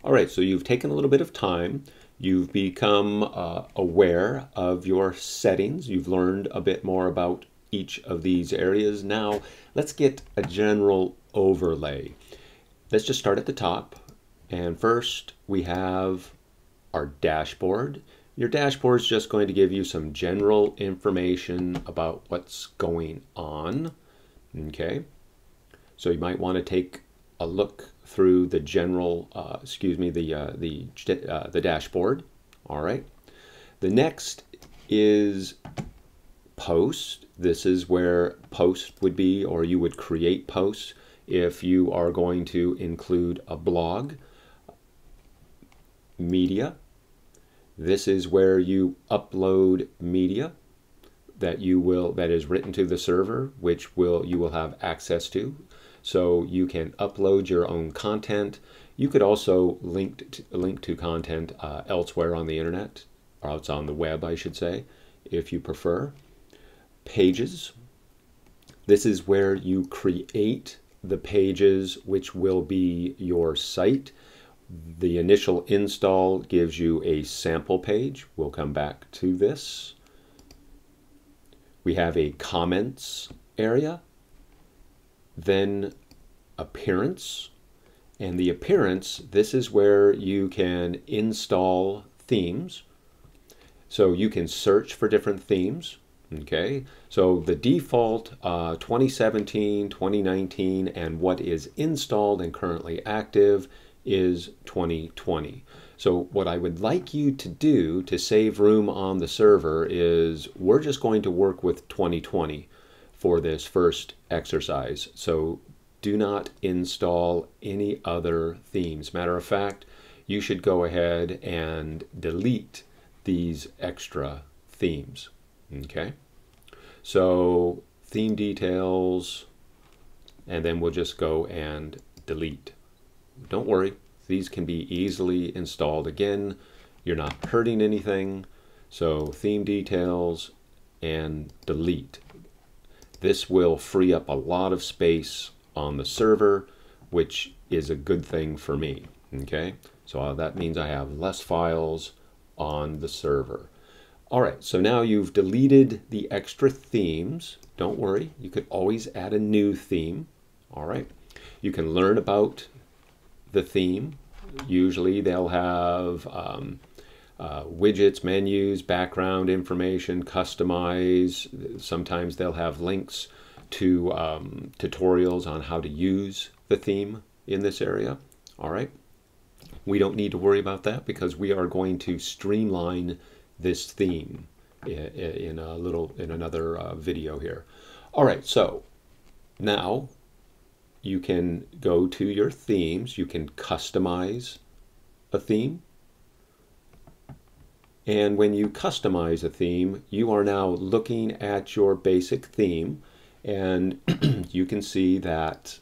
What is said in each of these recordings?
All right, so you've taken a little bit of time. You've become aware of your settings. You've learned a bit more about each of these areas. Now, let's get a general overlay. Let's just start at the top. And first, we have our dashboard. Your dashboard is just going to give you some general information about what's going on. Okay, so you might want to take a look through the general, the dashboard. All right. The next is post. This is where post would be, or you would create posts if you are going to include a blog. Media. This is where you upload media that is written to the server, which you will have access to. So you can upload your own content. You could also link to content elsewhere on the internet, or else on the web, I should say, if you prefer. Pages. This is where you create the pages which will be your site. The initial install gives you a sample page. We'll come back to this. We have a comments area, then appearance, and the appearance, this is where you can install themes. So you can search for different themes. Okay, so the default 2017, 2019, and what is installed and currently active is 2020. So what I would like you to do to save room on the server is we're just going to work with 2020 for this first exercise. So do not install any other themes. Matter of fact, you should go ahead and delete these extra themes. Okay, so theme details, and then we'll just go and delete. Don't worry, these can be easily installed again. You're not hurting anything. So theme details and delete. This will free up a lot of space on the server, which is a good thing for me. Okay, so that means I have less files on the server. All right, so now you've deleted the extra themes. Don't worry, you could always add a new theme. All right, you can learn about the theme. Usually they'll have widgets, menus, background information, customize. Sometimes they'll have links to tutorials on how to use the theme in this area. All right, we don't need to worry about that because we are going to streamline this theme in another video here. All right, so now you can go to your themes. You can customize a theme. And when you customize a theme, you are now looking at your basic theme, and you can see that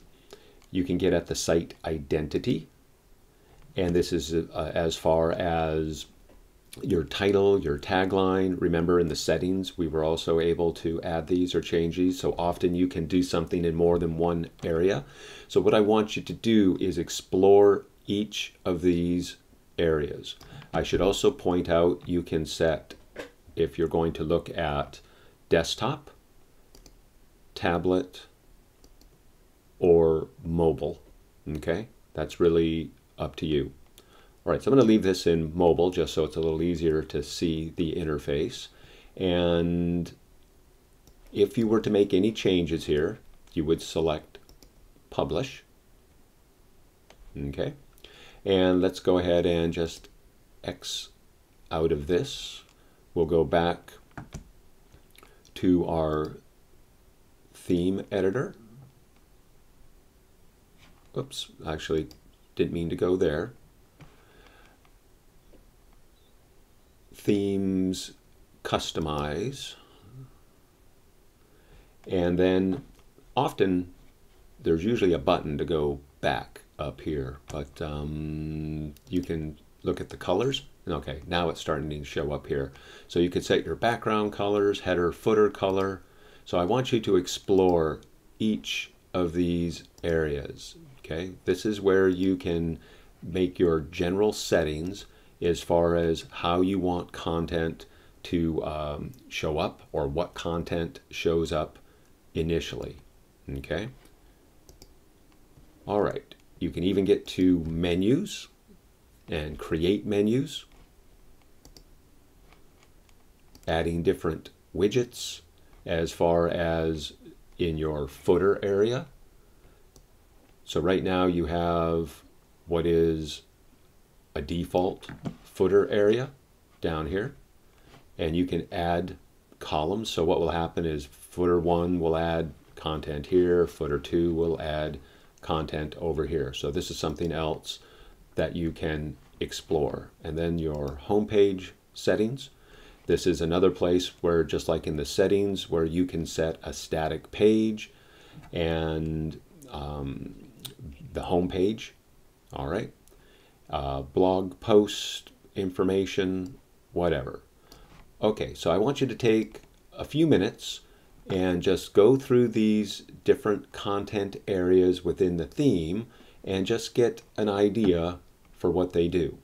you can get at the site identity. And this is as far as your title, your tagline. Remember, in the settings, we were also able to add these or change these. So often you can do something in more than one area. So what I want you to do is explore each of these areas. I should also point out you can set, if you're going to look at desktop, tablet, or mobile. Okay, that's really up to you. All right, so I'm going to leave this in mobile just so it's a little easier to see the interface. And if you were to make any changes here, you would select Publish. Okay, and let's go ahead and just X out of this. We'll go back to our theme editor. Oops, actually didn't mean to go there. Themes, customize, and then often there's usually a button to go back up here, but you can look at the colors. Okay, now it's starting to show up here. So you could set your background colors, header, footer color. So I want you to explore each of these areas. Okay, this is where you can make your general settings as far as how you want content to show up, or what content shows up initially. Okay. All right. You can even get to menus and create menus, adding different widgets as far as in your footer area. So right now you have what is a default footer area down here, and you can add columns. So what will happen is footer 1 will add content here, footer 2 will add content over here. So this is something else that you can explore. And then your homepage settings. This is another place where, just like in the settings, where you can set a static page and the home page. All right. Blog post information, whatever. Okay, so I want you to take a few minutes and just go through these different content areas within the theme and just get an idea for what they do.